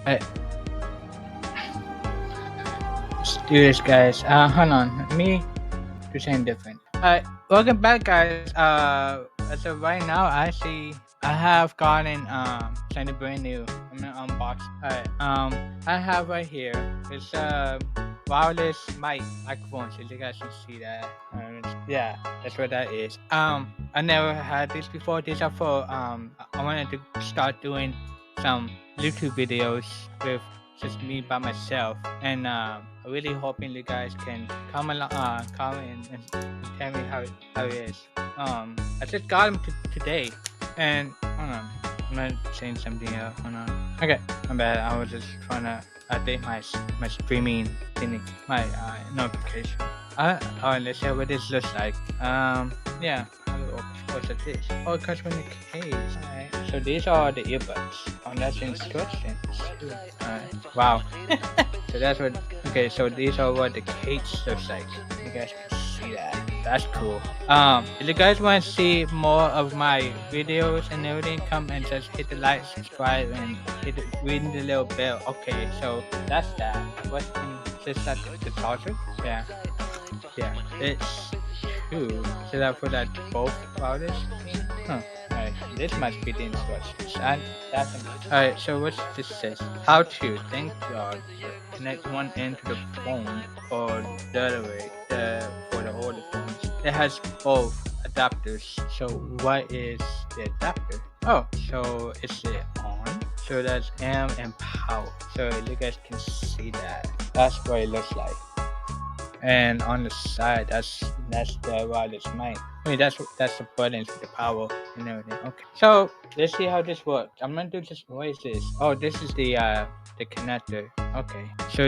Alright, let's do this, guys. Hold on. Let me do something different. Alright, welcome back, guys. As of right now, I have gotten something brand new. I'm gonna unbox. Alright, I have right here. It's a wireless microphone, so you guys can see that. Yeah, that's what that is. I never had this before. These are for I wanted to start doing some YouTube videos with just me by myself, and I'm really hoping you guys can comment and tell me how it is. I just got them today, and hold on, I'm not saying something else. Hold on. Okay, my bad. I was just trying to update my streaming thing, my notification. Let's see what this looks like. Yeah. What's this? Oh, it comes from the case. Alright. So these are the earbuds. Oh, that's instructions. Alright. Wow. So that's what. Okay. So these are what the case looks like. You guys can see that. That's cool. If you guys want to see more of my videos and everything, come and just hit the like, subscribe, and ring the little bell. Okay. So that's that. What's in this? That the charger? Yeah. Yeah. It's two. Should I put that both routers? Huh. Alright, this must be the instructions. And that's alright, so what this says? How to, thank God, connect one end to the phone or the other way for the older phones. It has both adapters. So what is the adapter? Oh, so it's the on. So that's amp and power. So you guys can see that. That's what it looks like. And on the side, that's the wireless mic. I mean, that's the buttons for the power and everything. Okay, so let's see how this works. I'm gonna do this. What is this? Oh, this is the connector. Okay, so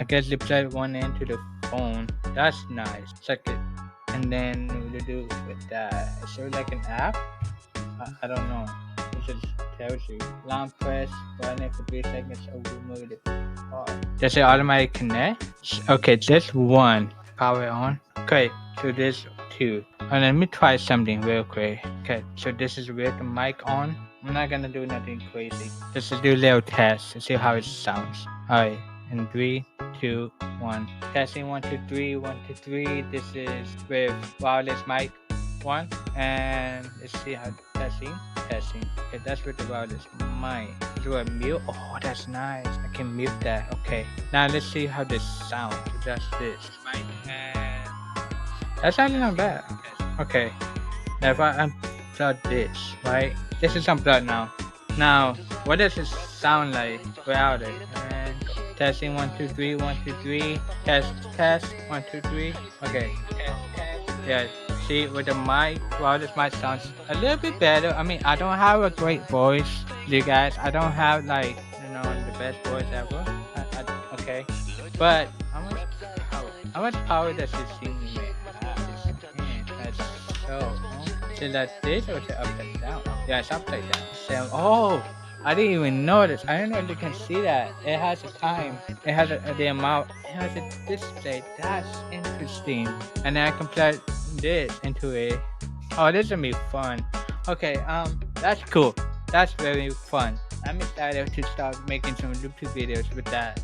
I guess you plug one end to the phone. That's nice. Check it, and then we do with that. Is there like an app? I don't know. It just tells you. Long press button for 3 seconds or remove it. Does it automatically connect? Okay, just one. Power on. Okay, so this two. And let me try something real quick. Okay, so this is with the mic on. I'm not gonna do nothing crazy. Just to do a little test and see how it sounds. Alright, in 3, 2, 1. Testing 1, 2, 3, 1, 2, 3. This is with wireless mic 1. And let's see how testing. Okay, that's with the wireless mic. Do a mute? Oh, that's nice. I can mute that. Okay. Now let's see how this sounds. Just this. Mic and that's actually not bad. Okay. Now if I unplug this, right? This is unplugged now. Now, what does it sound like without it? And testing 1, 2, 3, 1, 2, 3. Test 1, 2, 3. Okay. Yeah. See, with the mic, wireless mic sounds a little bit better. I mean, I don't have a great voice, you guys. I don't have like the best voice ever. Okay, but how much power does this thing have? That's so. Is that this or is it upside down? Yeah, it's upside down. So, oh, I didn't even notice. I don't know if you can see that. It has a time. It has the amount. It has a display. That's interesting. And then I can plug this into it. Oh, this is gonna be fun. Okay, that's cool. That's very fun. I'm excited to start making some YouTube videos with that.